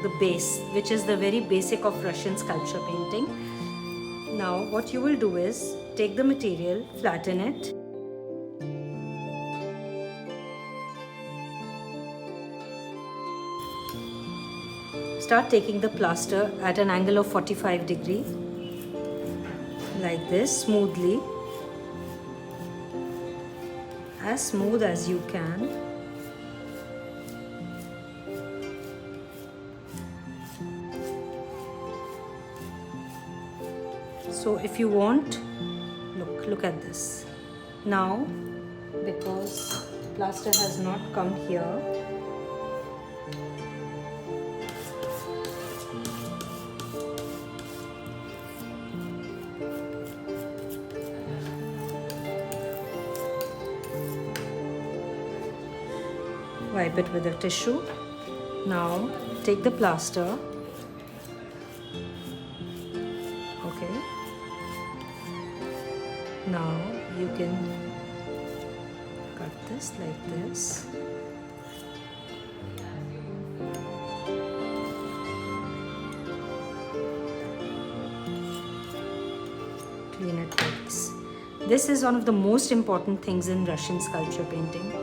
the base, which is the very basic of Russian sculpture painting. Now what you will do is take the material, flatten it, start taking the plaster at an angle of 45 degree, like this, smoothly, as smooth as you can. So if you want, look at this. Now, because plaster has not come here, wipe it with a tissue. Now take the plaster. Okay. Now you can cut this like this. Clean it like this. This is one of the most important things in Russian sculpture painting.